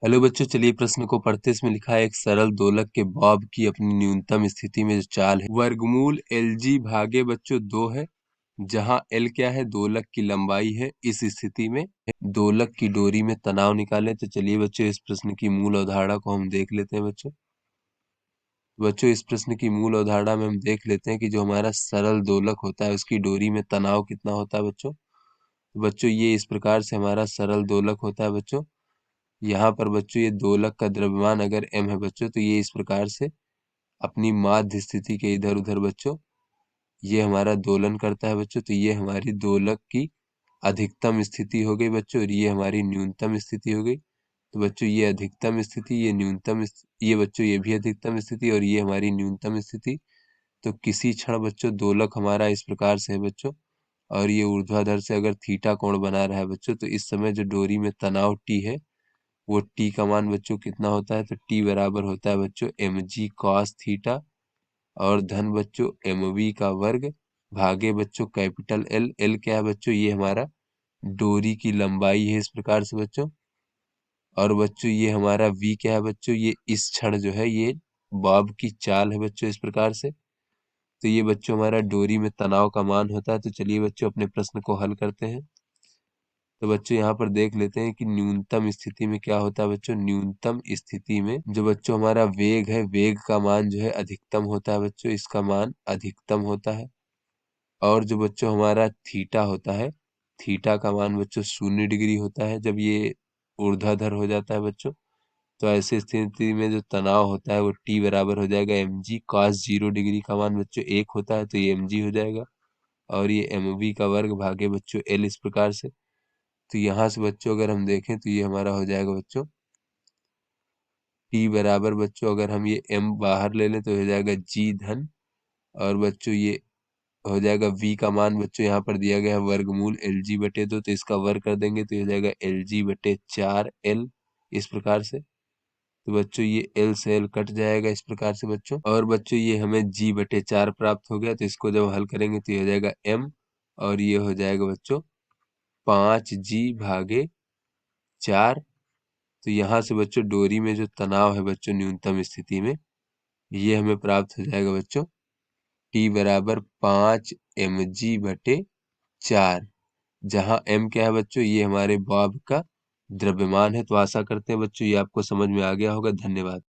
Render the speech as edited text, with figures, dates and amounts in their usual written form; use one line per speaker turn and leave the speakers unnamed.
Hello बच्चों, चलिए प्रश्न को पढ़ते। इसमें लिखा है एक सरल दोलक के बॉब की अपनी न्यूनतम स्थिति में जो चाल है वर्गमूल एल जी भागे बच्चों 2 है, जहां एल क्या है, दोलक की लंबाई है। इस स्थिति में दोलक की डोरी में तनाव निकालें। तो चलिए बच्चों इस प्रश्न की मूल अवधारणा को हम देख लेते हैं। बच्चों इस प्रश्न की मूल अवधारणा में हम देख लेते हैं कि जो हमारा सरल दोलक होता है उसकी डोरी में तनाव कितना होता है बच्चों। बच्चों ये इस प्रकार से हमारा सरल दोलक होता है बच्चों। यहाँ पर बच्चों ये दोलक का द्रव्यमान अगर m है बच्चों, तो ये इस प्रकार से अपनी माध्य स्थिति के इधर उधर बच्चों ये हमारा दोलन करता है बच्चों। तो ये हमारी दोलक की अधिकतम स्थिति हो गई बच्चों, और ये हमारी न्यूनतम स्थिति हो गई। तो बच्चों ये अधिकतम स्थिति, ये न्यूनतम ये बच्चों ये भी अधिकतम स्थिति, और ये हमारी न्यूनतम स्थिति। तो किसी क्षण बच्चों दोलक हमारा इस प्रकार से है बच्चों, और ये ऊर्ध्वाधर से अगर थीटा कोण बना रहा है बच्चों, तो इस समय जो डोरी में तनाव टी है वो टी का मान बच्चों कितना होता है। तो टी बराबर होता है बच्चों एम जी कॉस थीटा, और धन बच्चों एम वी का वर्ग भागे बच्चों कैपिटल एल। एल क्या है बच्चों, ये हमारा डोरी की लंबाई है इस प्रकार से बच्चों। और बच्चों ये हमारा वी क्या है बच्चों, ये इस क्षण जो है ये बॉब की चाल है बच्चों इस प्रकार से। तो ये बच्चों हमारा डोरी में तनाव का मान होता है। तो चलिए बच्चों अपने प्रश्न को हल करते हैं। तो बच्चों यहाँ पर देख लेते हैं कि न्यूनतम स्थिति में क्या होता है बच्चों। न्यूनतम स्थिति में जो बच्चों हमारा वेग है, वेग का मान जो है अधिकतम होता है बच्चों, इसका मान अधिकतम होता है। और जो बच्चों हमारा थीटा होता है, थीटा का मान बच्चों 0 डिग्री होता है जब ये ऊर्ध्वाधर हो जाता है बच्चों। तो ऐसी स्थिति में जो तनाव होता है वो टी बराबर हो जाएगा एम जी कॉस 0 डिग्री का मान बच्चों 1 होता है, तो ये एम जी हो जाएगा। और ये एम वी का वर्ग भागे बच्चों एल इस प्रकार से। तो यहाँ से बच्चों अगर हम देखें तो ये हमारा हो जाएगा बच्चों टी बराबर बच्चों, अगर हम ये m बाहर ले लें तो हो जाएगा जी धन, और बच्चों ये हो जाएगा v का मान बच्चों यहाँ पर दिया गया है वर्गमूल एल जी बटे 2, तो इसका वर्ग कर देंगे तो ये हो जाएगा एल जी बटे 4 l इस प्रकार से। तो बच्चों ये l से l कट जाएगा इस प्रकार से बच्चों, और बच्चों ये हमें g बटे 4 प्राप्त हो गया। तो इसको जब हल करेंगे तो ये हो जाएगा m, और ये हो जाएगा बच्चों 5g भागे 4। तो यहाँ से बच्चों डोरी में जो तनाव है बच्चों न्यूनतम स्थिति में, ये हमें प्राप्त हो जाएगा बच्चों टी बराबर 5 mg/4, जहाँ m क्या है बच्चों, ये हमारे बॉब का द्रव्यमान है। तो आशा करते हैं बच्चों ये आपको समझ में आ गया होगा। धन्यवाद।